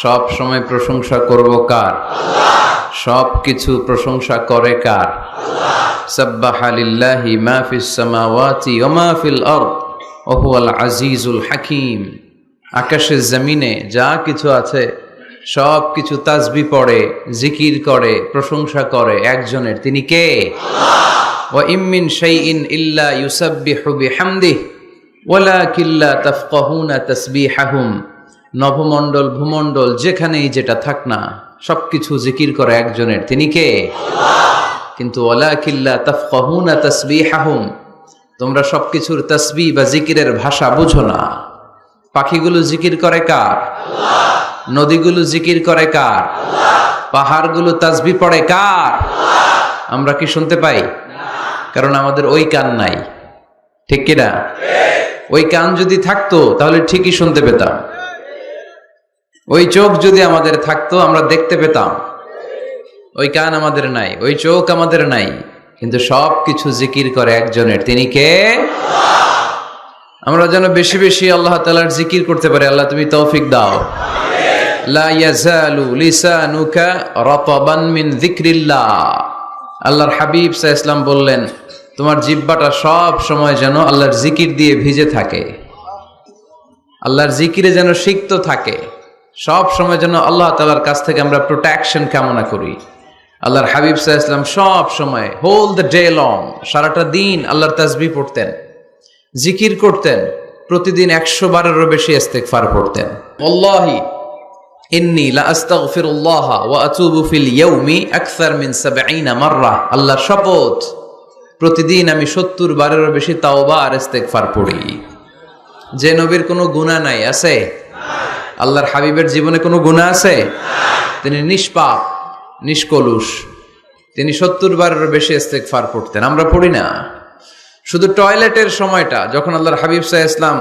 সব সময় প্রশংসা করব কার? সব কিছু প্রশংসা করে কার? সাব্বাহা লিল্লাহি মা ফিস সামাওয়াতি ওয়া মা ফিল আরদ ওয়া হুয়াল আজিজুল হাকীম। আকাশের জমিনে যা কিছু আছে সব কিছু তাসবিহ পড়ে, জিকির করে, প্রশংসা করে একজনের, তিনি কে? ওয়া ইম মিন শাইইন ইল্লা ইউসাব্বিহু বিহামদিহি ওয়ালাকিন লা তাফকাহুনা তাসবিহাহুম। নভমণ্ডল ভূমণ্ডল যেখানেই যেটা থাক না সবকিছু জিকির করে একজনের, তিনি কে? কিন্তু ওয়ালাকিন লা তাফকাহুনা তাসবিহাহুম, তোমরা সবকিছুর তাসবিহ বা জিকিরের ভাষা বুঝো না। পাখিগুলো জিকির করে কার? নদীগুলো জিকির করে কার? পাহাড়গুলো তাসবিহ পড়ে কার? আমরা কি শুনতে পাই? কারণ আমাদের ওই কান নাই, ঠিক কিনা? ওই কান যদি থাকতো তাহলে ঠিকই শুনতে পেতাম। ওই চোখ যদি আমাদের থাকতো আমরা দেখতে পেতাম। ওই কান আমাদের নাই, ওই চোখ আমাদের নাই, কিন্তু সব কিছু জিকির করে একজনের, তিনি কে? আমরা যেন বেশি বেশি আল্লাহ তাআলার জিকির করতে পারি। আল্লাহ তুমি তৌফিক দাও। লা ইয়াজালু লিসানুকা রাতাবান মিন যিকরিল্লাহ। আল্লাহর হাবিব সাল্লাল্লাহু আলাইহি ওয়াসাল্লাম বললেন, তোমার জিহ্বাটা সব সময় যেন আল্লাহর জিকির দিয়ে ভিজে থাকে, আল্লাহর জিকিরে যেন সিক্ত থাকে, সব সময় যেন আল্লাহ তাআলার কাছ থেকে আমরা প্রোটেকশন কামনা করি। আল্লাহর হাবিব সাল্লাল্লাহু আলাইহি ওয়াসাল্লাম সব সময় হোল দ্য ডে লং, সারাটা দিন আল্লাহর তাসবিহ পড়তেন, জিকির করতেন, প্রতিদিন 100 বারেরও বেশি ইস্তিগফার পড়তেন। আল্লাহি ইন্নী লা আস্তাগফিরুল্লাহ ওয়া আতুবু ফিল ইয়াউমি আকসার মিন 70 মাররা। আল্লাহর শপথ, প্রতিদিন আমি 70 বারেরও বেশি তাওবা আর ইস্তিগফার পড়ি। যে নবীর কোনো গুনাহ নাই, আছে? আল্লাহর হাবিবের জীবনে কোনো গুনাহ আছে? তিনি নিষ্পাপ, নিষ্কলুষ, তিনি 70 বারেরও বেশি ইস্তিগফার পড়তেন। আমরা পড়ি না। শুধু টয়লেটের সময়টা যখন আল্লাহর হাবিব সাল্লাল্লাহু আলাইহি ওয়াসাল্লাম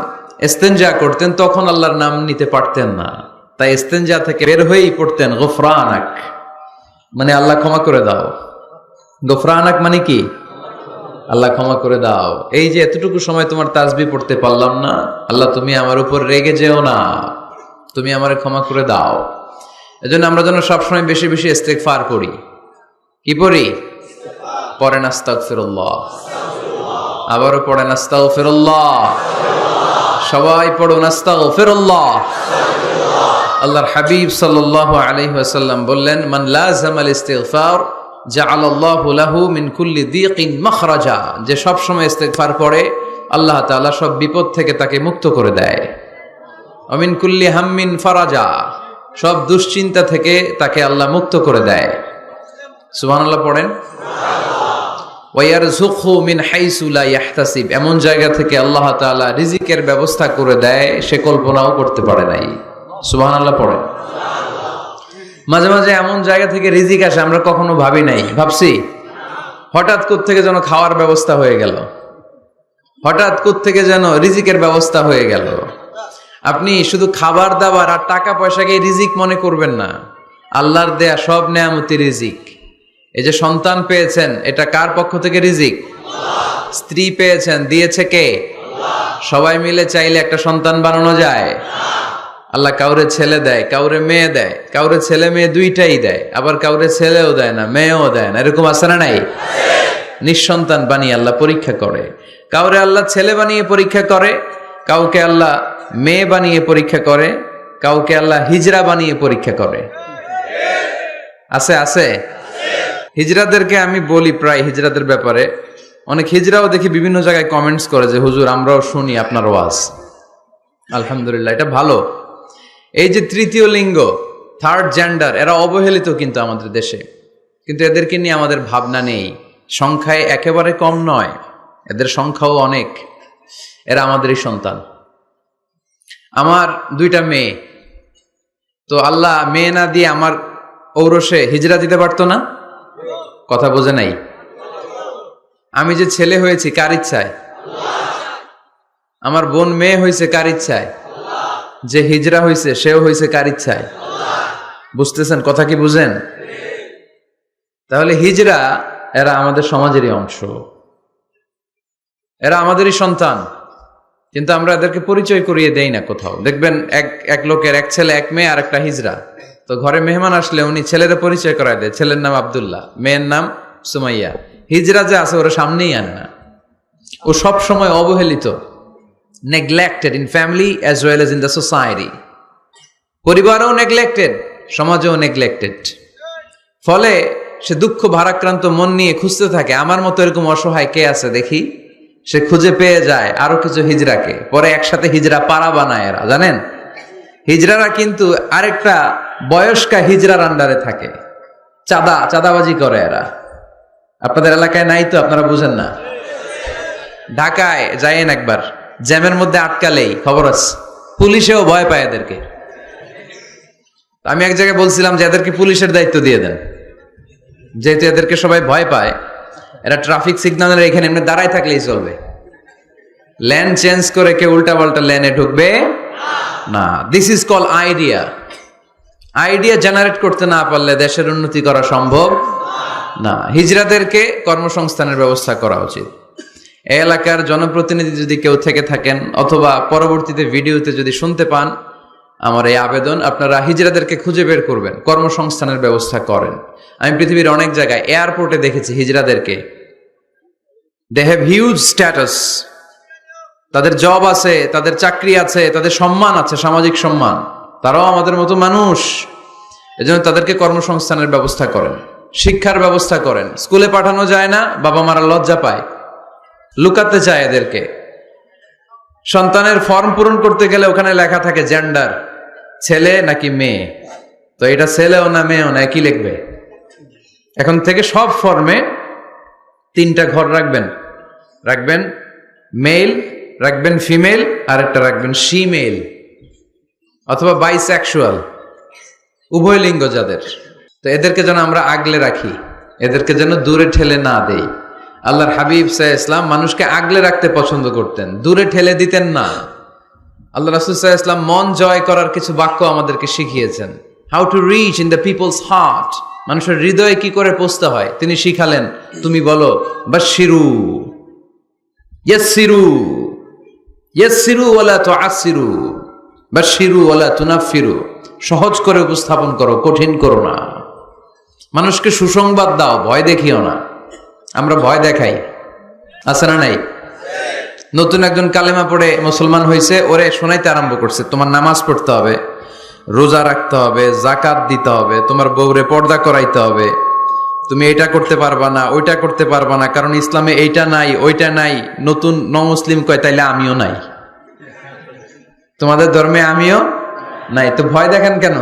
ইস্তেনজা করতেন তখন আল্লাহর নাম নিতে পারতেন না, তাই ইস্তেনজা থেকে বের হয়েই পড়তেন গফরানাক, মানে আল্লাহ ক্ষমা করে দাও। গফরানাক মানে কি? আল্লাহ ক্ষমা করে দাও। এই যে এতটুকু সময় তোমার তাসবিহ পড়তে পারলাম না, আল্লাহ তুমি আমার উপর রেগে যেও না, তুমি আমারে ক্ষমা করে দাও। এজন্য আমরা যেন সবসময় বেশি বেশি ইস্তিগফার করি। কি পড়ি? পড়েন আস্তাগফিরুল্লাহ, আবারও পড়েন আস্তাগফিরুল্লাহ, সবাই পড়ুন আস্তাগফিরুল্লাহ। আল্লাহর হাবিব সাল্লাল্লাহু আলাইহি ওয়াসাল্লাম বললেন, মান লাযামাল ইস্তিগফার জাআলাল্লাহু লাহু মিন কুল্লি দীকিন মাখরাজা। যে সব সময় ইস্তিগফার পড়ে আল্লাহ তাআলা সব বিপদ থেকে তাকে মুক্ত করে দেয়। ওয়া মিন কুল্লি হাম্মিন ফারাজা, সব দুশ্চিন্তা থেকে তাকে আল্লাহ মুক্ত করে দেয়। সুবহানাল্লাহ পড়েন। ওয়া ইয়ারযুকহু মিন হাইসু লা ইয়াহতাসিব, এমন জায়গা থেকে আল্লাহ তাআলা রিজিকের ব্যবস্থা করে দেয় সে কল্পনাও করতে পারে নাই। সুবহানাল্লাহ পড়েন। মাঝে মাঝে এমন জায়গা থেকে রিজিক আসে আমরা কখনো ভাবি নাই, ভাবছি? হঠাৎ কোত্থেকে যেন খাওয়ার ব্যবস্থা হয়ে গেল, হঠাৎ কোত্থেকে যেন রিজিকের ব্যবস্থা হয়ে গেল। আপনি শুধু খাবার দাবার আর টাকা পয়সাকে রিজিক মনে করবেন না, আল্লাহর দেয়া সব নেয়ামতি রিজিক। এই যে সন্তান পেয়েছেন, এটা কার পক্ষ থেকে রিজিক? স্ত্রী পেয়েছেন, দিয়েছে কে? সবাই মিলে চাইলে একটা সন্তান বানানো যায়? আল্লাহ কাউরে ছেলে দেয়, কাউরে মেয়ে দেয়, কাউরে ছেলে মেয়ে দুইটাই দেয়, আবার কাউরে ছেলেও দেয় না, মেয়েও দেয় না, এরকম আছে না নাই? নিঃসন্তান বানিয়ে আল্লাহ পরীক্ষা করে। কাউরে আল্লাহ ছেলে বানিয়ে পরীক্ষা করে, কাউকে আল্লাহ মেয়ে বানিয়ে পরীক্ষা করে, কাউকে আল্লাহ হিজরা বানিয়ে পরীক্ষা করে। আছে আছে। হিজরাদেরকে আমি বলি প্রায় হিজরাদের ব্যাপারে, অনেক হিজরাও দেখি বিভিন্ন জায়গায় কমেন্টস করে যে হুজুর আমরাও শুনি আপনার ওয়াজ। আলহামদুলিল্লাহ, এটা ভালো। এই যে তৃতীয় লিঙ্গ, থার্ড জেন্ডার, এরা অবহেলিত কিন্তু আমাদের দেশে, কিন্তু এদেরকে নিয়ে আমাদের ভাবনা নেই। সংখ্যায় একেবারে কম নয়, এদের সংখ্যাও অনেক। এরা আমাদেরই সন্তান। আমার 2টা মেয়ে, তো আল্লাহ মেয়ে না দিয়ে আমার ঔরসে হিজরা দিতে পারতো না? কথা বোঝে নাই? আমি যে ছেলে হয়েছি কার ইচ্ছায়? আমার বোন মেয়ে হয়েছে কার ইচ্ছায়? যে হিজরা হয়েছে সেও হয়েছে কার ইচ্ছায়? বুঝতেছেন কথা কি? বুঝেন? তাহলে হিজরা এরা আমাদের সমাজেরই অংশ, এরা আমাদেরই সন্তান। কিন্তু আমরা এদেরকে পরিচয় করিয়ে দেই না কোথাও। দেখবেন এক লোকের এক ছেলে এক মেয়ে আর একটা হিজড়া, তো ঘরে মেহমান আসলে উনি ছেলের পরিচয় করায় দেয়, ছেলের নাম আব্দুল্লাহ, মেয়ের নাম সুমাইয়া। হিজড়া যে আছে ওরা সামনেই আনে না, ও সব সময় অবহেলিত, neglected in family as well as in the society. পরিবারও নেগলেক্টেড, সমাজেও নেগলেক্টেড। ফলে সে দুঃখ ভারাক্রান্ত মন নিয়ে খুঁজতে থাকে, আমার মতো এরকম অসহায় কে আছে দেখি। সে খুঁজে পেয়ে যায় আরো কিছু হিজড়াকে, পরে একসাথে হিজড়া পাড়া বানায় এরা, জানেন? হিজড়ারা কিন্তু আরেকটা বয়স্কা হিজড়ার আন্ডারে থাকে, চাঁদাবাজি করে এরা। আপনাদের এলাকায় নাই তো, আপনারা বুঝেন না। ঢাকায় যাইয়েন একবার, জ্যামের মধ্যে আটকালেই খবর আছে, পুলিশেও ভয় পায় এদেরকে। আমি এক জায়গায় বলছিলাম যে এদেরকে পুলিশের দায়িত্ব দিয়ে দেন, যেহেতু এদেরকে সবাই ভয় পায়। এরা ট্রাফিক সিগন্যালের এখানে এমনি দাঁড়ায় থাকলেই চলবে, লেন চেঞ্জ করে কেউ উল্টা পাল্টা লেনে ঢুকবে না। This is call idea. Idea generate করতে না পারলে দেশের উন্নতি করা সম্ভব না। হিজড়াদেরকে কর্মসংস্থানের ব্যবস্থা করা উচিত। এই এলাকার জনপ্রতিনিধি যদি কেউ থেকে থাকেন, অথবা পরবর্তীতে ভিডিওতে যদি শুনতে পান, আমার এই আবেদন, আপনারা হিজড়াদেরকে খুঁজে বের করবেন, কর্মসংস্থানের ব্যবস্থা করেন। আমি পৃথিবীর অনেক জায়গায় এয়ারপোর্টে দেখেছি হিজড়াদেরকে, দে হ্যাভ হিউজ স্ট্যাটাস, তাদের জব আছে, তাদের চাকরি আছে, তাদের সম্মান আছে, সামাজিক সম্মান। তারাও আমাদের মতো মানুষ, এজন্য তাদেরকে কর্মসংস্থানের ব্যবস্থা করেন, শিক্ষার ব্যবস্থা করেন। স্কুলে পাঠানো যায় না, বাবা মারা লজ্জা পায়, লুকাতে চায় এদেরকে। সন্তানের ফর্ম পূরণ করতে গেলে ওখানে লেখা থাকে জেন্ডার, ছেলে নাকি মেয়ে। তো এটা ছেলেও না মেয়েও না, একই লিখবে। এখন থেকে সব ফর্মে 3টা ঘর রাখবেন মেল, রাখবেন ফিমেল, আর একটা রাখবেন শিমেল অথবা বাইসেক্সুয়াল, উভয় লিঙ্গ যাদের। তো এদেরকে যেন আমরা আগলে রাখি, এদেরকে যেন দূরে ঠেলে না দেই। আল্লাহর হাবিব সাল্লাল্লাহু আলাইহি ওয়াসাল্লাম মানুষকে আগলে রাখতে পছন্দ করতেন, দূরে ঠেলে দিতেন না। আল্লাহ রাসূল সাল্লাল্লাহু আলাইহি ওয়াসাল্লাম মন জয় করার কিছু বাক্য আমাদেরকে শিখিয়েছেন, how to reach in the people's heart, মানুষের হৃদয়ে কি করে পৌঁছতে হয় তিনি শিখালেন। তুমি বলো বাশশিরু, ইয়াসসিরু, ইয়াসসিরু ওয়ালা তুআসসিরু, বাশশিরু ওয়ালা তুনাফফিরু, সহজ করে উপস্থাপন করো, কঠিন করো না। মানুষকে সুসংবাদ দাও, ভয় দেখিও না। আমরা ভয় দেখাই, আছে না নাই? নতুন একজন কালেমা পড়ে মুসলমান হয়েছে, ওরে শোনাইতে আরম্ভ করছে, তোমার নামাজ পড়তে হবে, রোজা রাখতে হবে, যাকাত দিতে হবে, তোমার বউরে পর্দা করাইতে হবে, তুমি এটা করতে পারবা না, ওইটা করতে পারবা না, কারণ ইসলামে এইটা নাই ওইটা নাই। নতুন মুসলিম কয় তাইলে আমিও নাই, তোমাদের ধর্মে আমিও নাই। তো ভয় দেখেন কেন?